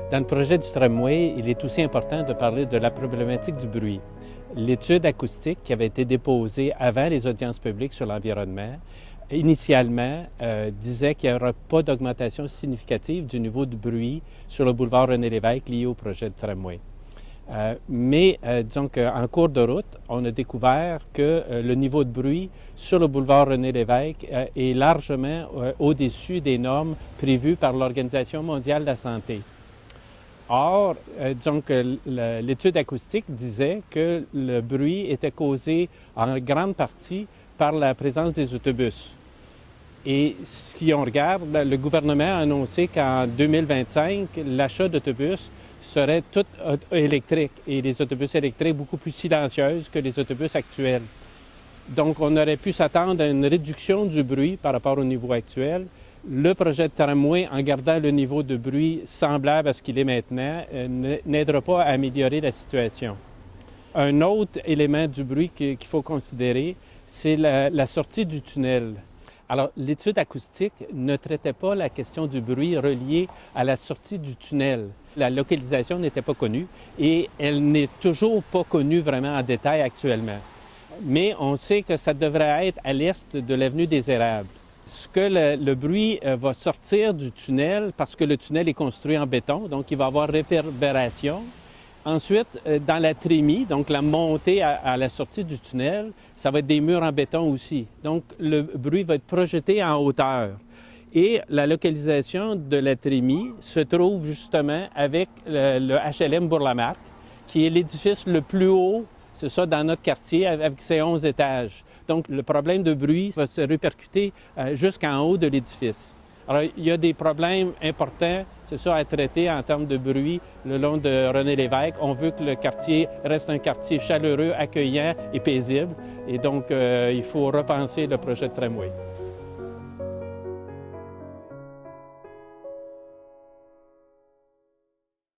Dans le projet du tramway, il est aussi important de parler de la problématique du bruit. L'étude acoustique qui avait été déposée avant les audiences publiques sur l'environnement, initialement, disait qu'il n'y aura pas d'augmentation significative du niveau de bruit sur le boulevard René-Lévesque lié au projet du tramway. Disons qu'en cours de route, on a découvert que le niveau de bruit sur le boulevard René-Lévesque est largement au-dessus des normes prévues par l'Organisation mondiale de la santé. Or, disons que l'étude acoustique disait que le bruit était causé en grande partie par la présence des autobus. Et si on regarde, le gouvernement a annoncé qu'en 2025, l'achat d'autobus serait tout électrique et les autobus électriques beaucoup plus silencieuses que les autobus actuels. Donc, on aurait pu s'attendre à une réduction du bruit par rapport au niveau actuel. Le projet de tramway, en gardant le niveau de bruit semblable à ce qu'il est maintenant, n'aidera pas à améliorer la situation. Un autre élément du bruit qu'il faut considérer, c'est la sortie du tunnel. Alors, l'étude acoustique ne traitait pas la question du bruit relié à la sortie du tunnel. La localisation n'était pas connue et elle n'est toujours pas connue vraiment en détail actuellement. Mais on sait que ça devrait être à l'est de l'avenue des Érables. Ce que le bruit va sortir du tunnel, parce que le tunnel est construit en béton, donc il va y avoir réverbération. Ensuite, dans la trémie, donc la montée à la sortie du tunnel, ça va être des murs en béton aussi. Donc, le bruit va être projeté en hauteur. Et la localisation de la trémie se trouve justement avec le HLM Bourg-Lamarque, qui est l'édifice le plus haut, c'est ça, dans notre quartier, avec ses 11 étages. Donc, le problème de bruit va se répercuter jusqu'en haut de l'édifice. Alors, il y a des problèmes importants, c'est ça, à traiter en termes de bruit le long de René-Lévesque. On veut que le quartier reste un quartier chaleureux, accueillant et paisible. Et donc, il faut repenser le projet de tramway.